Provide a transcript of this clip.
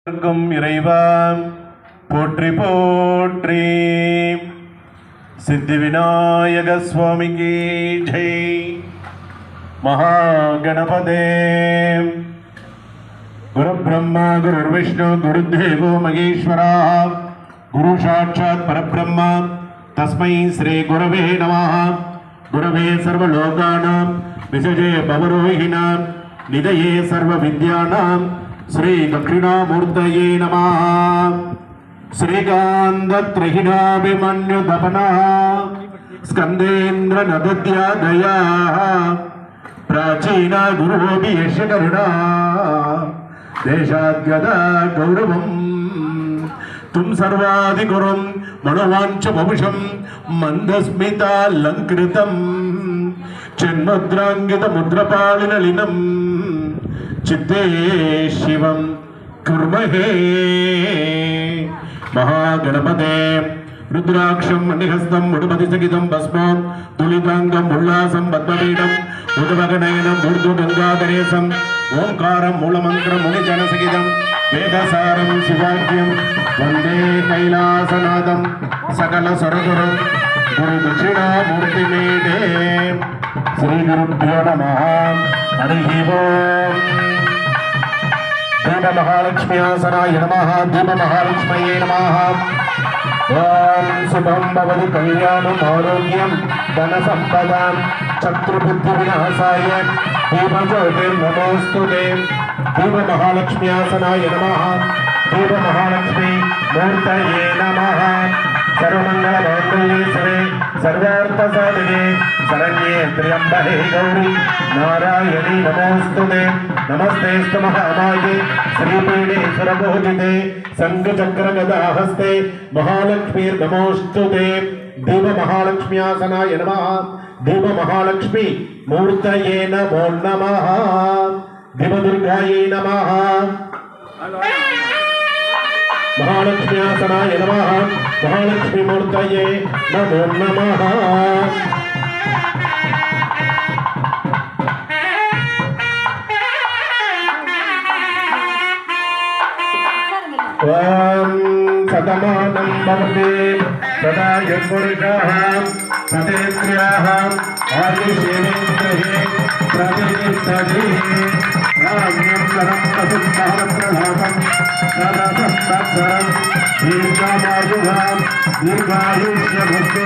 இறைவா போற்றி போற்றி. சித்தி விநாயக சுவாமிக்கு ஜெய். மகாகணபதே. குரு பிரம்மா குரு விஷ்ணு குருதேவோ மகேஸ்வரா குரு சாட்சாத் பரபிரம்மா தஸ்மை ஸ்ரீ குரவே நமः. குரவே சர்வலோகானாம் விசஜே பவரோகிணாம் நிதயே சர்வ வித்யானாம் श्री दक्षिणामूर्तये नमः. श्रीकान्तत्रहिणाभिमन्युदपना स्कन्देन्द्र नदत्यादया प्राचीना गुरुवोऽपि यश करुणा देशाद्गदा गौरवम् तुम सर्वाधिगुरुं मनोवाञ्छमपुषं मन्दस्मितालङ्कृतं चिन्मुद्राङ्कितमुद्रपालिनलिनम् चित्ते शिवं कुर्महे. महागणपते रुद्राक्षं मणिहस्तं मुडुमतिसहितं भस्मं तुलिताङ्गं उल्लासं पद्मपीठं उद्वगनयनं ऊर्ध्वगङ्गाधरेशं ओंकारं मूलमन्त्रं मुनिजनसहितं वेदसारं शिवाख्यं वन्दे कैलासनाथं सकलसुरगुरुं गुरुदक्षिणामूर्तिमेते. श्रीगुरुभ्यो नमः. हरिः ओम्. देव महालक्ष्म्यासनाय नमः. देव महालक्ष्म्यै नमः. ओम शुभं भवतु कल्याणं आरोग्यं धनसम्पदां शत्रुबुद्धिविनाशाय देवज्योतिर्नमोऽस्तुते. देव महालक्ष्म्यासनाय नमः. देव महालक्ष्मी मूर्तये नमः. सर्वमङ्गलमाङ्गल्ये शिवे सर्वार्थसाधिके शरण्ये त्र्यम्बके गौरी नारायणी नमोस्तुते. नमस्तेस्तु महामाये श्रीपीठे सुरपूजिते शङ्खचक्रगदाहस्ते महालक्ष्मीर्नमोस्तुते. देव महालक्ष्म्यासनाय नमः. देव महालक्ष्मी मूर्तये नमो नमः. देवदुर्गायै नमः. महालक्ष्म्यासनाय नमः. महालक्ष्मी मूर्तये नमो नमः. ओम सतमानं भवति सदा यत्पुरुषाः सतेन्द्रियाः आयुष्येवेन्द्रिये प्रतिष्ठति. राम्यं करं प्रसिद्धं प्रभातं सदसत्तत्सरं दीर्घायुष्यभुक्तो